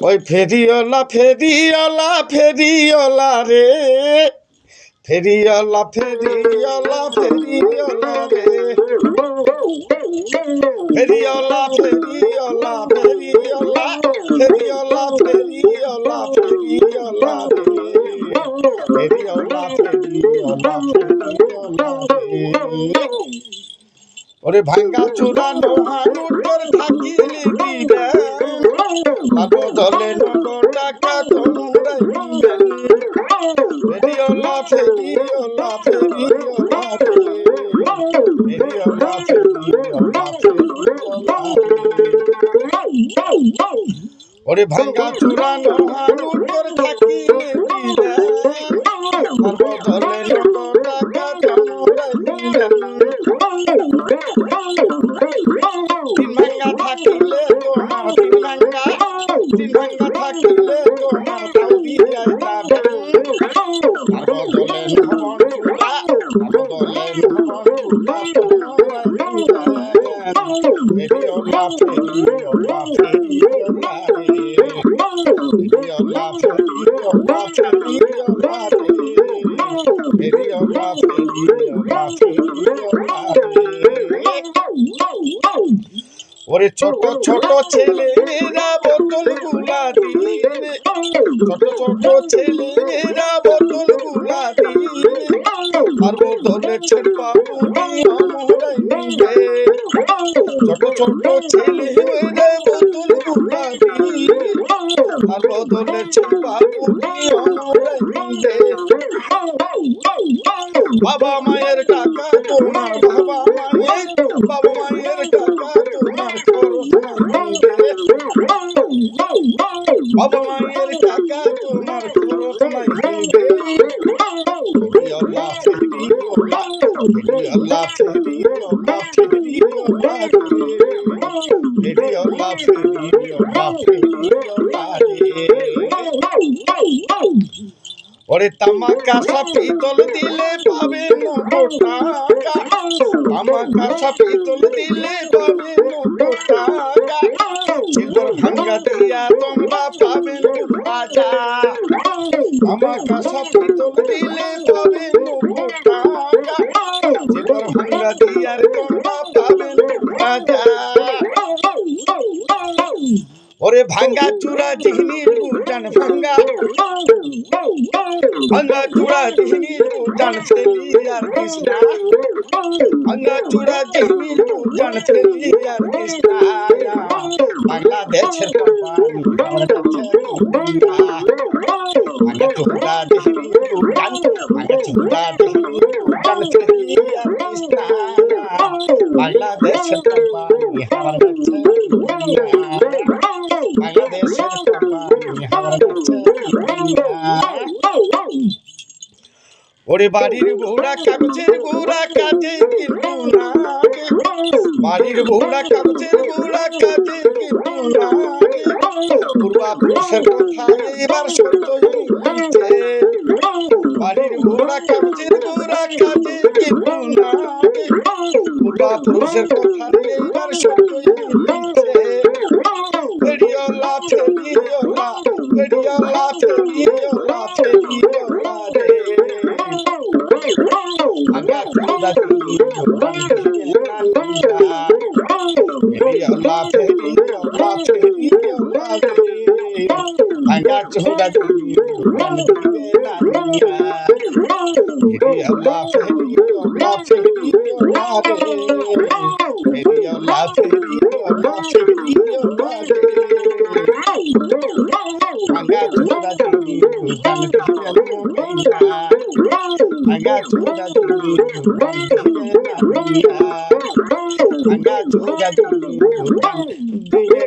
ওই ফেরিওয়ালা ফেরিওয়ালা ফেরিওয়ালা রে, ফেরিওয়ালা ফেরিওয়ালা ফেরিওয়ালা রে, ফেরিওয়ালা ফেরিওয়ালা ফেরিওয়ালা ফেরিওয়ালা ফেরিওয়ালা ফেরিওয়ালা রে, ফেরিওয়ালা ফেরিওয়ালা ফেরিওয়ালা রে। ওরে ভাঙ্গা চূড়া নোহানুর তোর থাকিলি দিবে, তার বদলে নগদ টাকা তোমরা দিবে। ফেরিওয়ালা ফেরিওয়ালা ফেরিওয়ালা রে, ফেরিওয়ালা ফেরিওয়ালা ফেরিওয়ালা রে। ওরে ভাঙ্গা চূড়া নোহানুর তোর থাকিলি দিবে, তার বদলে নগদ টাকা তোমরা দিবে। তিন ভাঙ্গা থাকিলে তোমার তিন ভাঙ্গা থাকিলে তোমার তাও দিয়ে যাবে, তার বদলে নগদ চূড়া, তার বদলে নগদ চূড়া তোমরা দিবে। ফেরিওয়ালা ফেরিওয়ালা ফেরিওয়ালা রে, ফেরিওয়ালা ফেরিওয়ালা ফেরিওয়ালা রে, ফেরিওয়ালা ফেরিওয়ালা ফেরিওয়ালা রে। ওরে ছোট ছোট ছেলে মেয়েরা বোতল গুলা দিবে, ছোট ছোট ছেলে মেয়েরা বোতল গুলা দিবে, আর বোতলে ছেড়বা বুড়ি আমরাই নিবে। ছোট ছোট ছেলে মেয়েরা বোতল গুলা দিবে, আর বোতলে ছেড়বা বুড়ি আমরাই নিবে। বাবা মায়ের টাকা তোমার, বাবা মায়ের টাকা তোমার খরচ নাই দিবে, বাবা মায়ের টাকা তোমার খরচ নাই দিবে। ফেরিওয়ালা ফেরিওয়ালা ফেরিওয়ালা ফেরিওয়ালা ফেরিওয়ালা রে, ফেরিওয়ালা ফেরিওয়ালা ফেরিওয়ালা রে। ওরে তামাকা পিতল দিলে পাবে নগদ টাকা, তামাকা পিতল দিলে পাবে নগদ টাকা, সিলভার ভাঙ্গা দিয়া তোমরা পাবে রাজা। তামাকা পিতল দিলে পাবে নগদ টাকা, সিলভার ভাঙ্গা দিয়া তোমরা পাবে রাজা। ওরে ভাঙ্গা চূড়া জিহনির উঠান ভাঙ্গা, ভাঙ্গা চূড়া জিহনির উঠান ফেলিয়ার কৃষ্ণা, ভাঙ্গা চূড়া জিহনির উঠান ফেলিয়ার কৃষ্ণা। বাংলাদেশের কোম্পানি আমার কাছে ভাঙ্গা চূড়া জিহনির উঠান, ভাঙ্গা চূড়া জিহনির উঠান ফেলিয়ার কৃষ্ণা। বাংলাদেশের কোম্পানি আমার কাছে, বাংলাদেশের কোম্পানি আমার কাছে। ওরে বাড়ির বউরা কাগজের বউরা কাজে কিন্তু না, বাড়ির বউরা কাগজের বউরা কাজে কিন্তু না, পূর্বাপুরুষের কথা এবার সত্য হইছে। বাড়ির বউরা কাগজের বউরা কাজে কিন্তু না, পূর্বাপুরুষের কথা এবার সত্য হইছে। ফেরিওয়ালা ফেরিওয়ালা ফেরিওয়ালা ফেরিওয়ালা ফেরিওয়ালা রে, ভাঙ্গা চূড়া ফেরিওয়ালা ফেরিওয়ালা ফেরিওয়ালা রে, ভাঙ্গা চূড়া ফেরিওয়ালা ফেরিওয়ালা ফেরিওয়ালা রে, ফেরিওয়ালা ফেরিওয়ালা ফেরিওয়ালা রে। ভাঙ্গা চূড়া ভাঙ্গা চূড়া ভাঙ্গা চূড়া দিয়ে